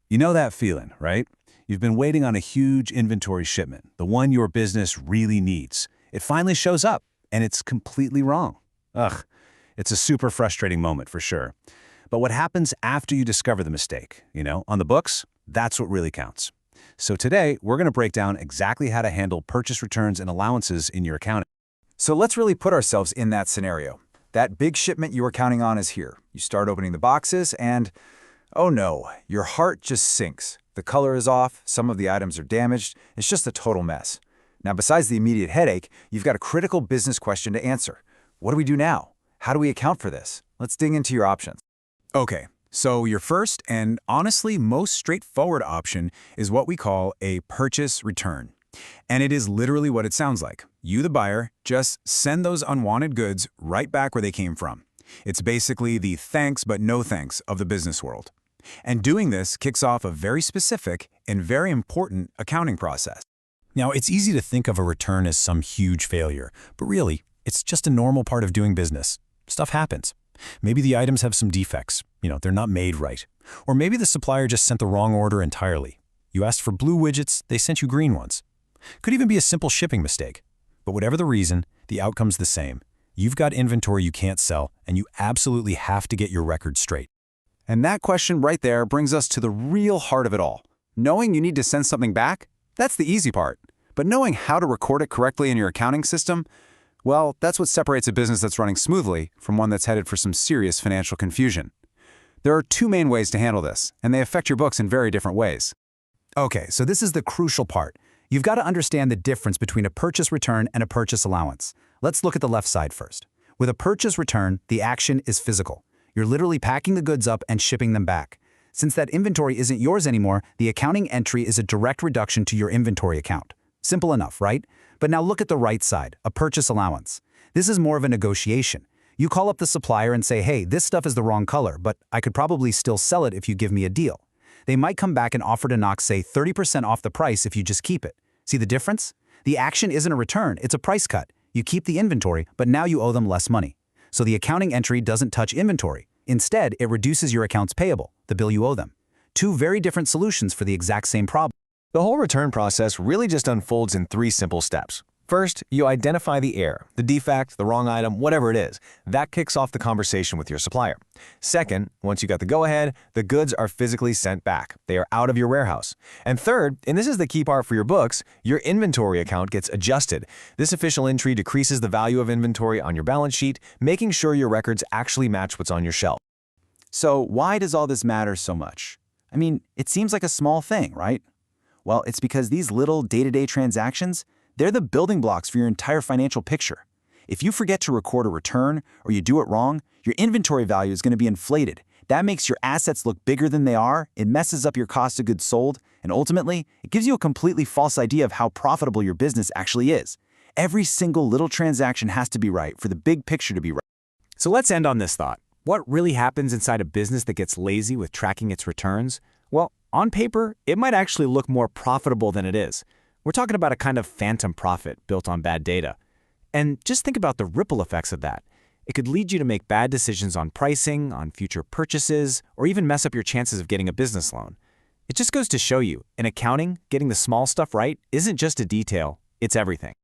You know that feeling, right? You've been waiting on a huge inventory shipment, the one your business really needs. It finally shows up, and it's completely wrong. Ugh, it's a super frustrating moment for sure. But what happens after you discover the mistake, on the books, that's what really counts. So today, we're going to break down exactly how to handle purchase returns and allowances in your accounting. So let's really put ourselves in that scenario. That big shipment you were counting on is here. You start opening the boxes and, oh no, your heart just sinks. The color is off, some of the items are damaged, it's just a total mess. Now, besides the immediate headache, you've got a critical business question to answer. What do we do now? How do we account for this? Let's dig into your options. Okay, so your first and honestly most straightforward option is what we call a purchase return. And it is literally what it sounds like. You, the buyer, just send those unwanted goods right back where they came from. It's basically the thanks but no thanks of the business world. And doing this kicks off a very specific and very important accounting process. Now, it's easy to think of a return as some huge failure, but really, it's just a normal part of doing business. Stuff happens. Maybe the items have some defects. They're not made right. Or maybe the supplier just sent the wrong order entirely. You asked for blue widgets, they sent you green ones. Could even be a simple shipping mistake. But whatever the reason, the outcome's the same. You've got inventory you can't sell, and you absolutely have to get your record straight. And that question right there brings us to the real heart of it all. Knowing you need to send something back, that's the easy part. But knowing how to record it correctly in your accounting system, well, that's what separates a business that's running smoothly from one that's headed for some serious financial confusion. There are two main ways to handle this, and they affect your books in very different ways. Okay, so this is the crucial part. You've got to understand the difference between a purchase return and a purchase allowance. Let's look at the left side first. With a purchase return, the action is physical. You're literally packing the goods up and shipping them back. Since that inventory isn't yours anymore, the accounting entry is a direct reduction to your inventory account. Simple enough, right? But now look at the right side, a purchase allowance. This is more of a negotiation. You call up the supplier and say, hey, this stuff is the wrong color, but I could probably still sell it if you give me a deal. They might come back and offer to knock, say, 30% off the price if you just keep it. See the difference? The action isn't a return, it's a price cut. You keep the inventory, but now you owe them less money. So the accounting entry doesn't touch inventory. Instead, it reduces your accounts payable, the bill you owe them. Two very different solutions for the exact same problem. The whole return process really just unfolds in 3 simple steps. First, you identify the error, the defect, the wrong item, whatever it is. That kicks off the conversation with your supplier. Second, once you got the go-ahead, the goods are physically sent back. They are out of your warehouse. And third, and this is the key part for your books, your inventory account gets adjusted. This official entry decreases the value of inventory on your balance sheet, making sure your records actually match what's on your shelf. So why does all this matter so much? I mean, it seems like a small thing, right? Well, it's because these little day-to-day transactions, they're the building blocks for your entire financial picture. If you forget to record a return or you do it wrong, your inventory value is going to be inflated. That makes your assets look bigger than they are, it messes up your cost of goods sold, and ultimately, it gives you a completely false idea of how profitable your business actually is. Every single little transaction has to be right for the big picture to be right. So let's end on this thought. What really happens inside a business that gets lazy with tracking its returns? Well, on paper, it might actually look more profitable than it is. We're talking about a kind of phantom profit built on bad data. And just think about the ripple effects of that. It could lead you to make bad decisions on pricing, on future purchases, or even mess up your chances of getting a business loan. It just goes to show you, in accounting, getting the small stuff right isn't just a detail, it's everything.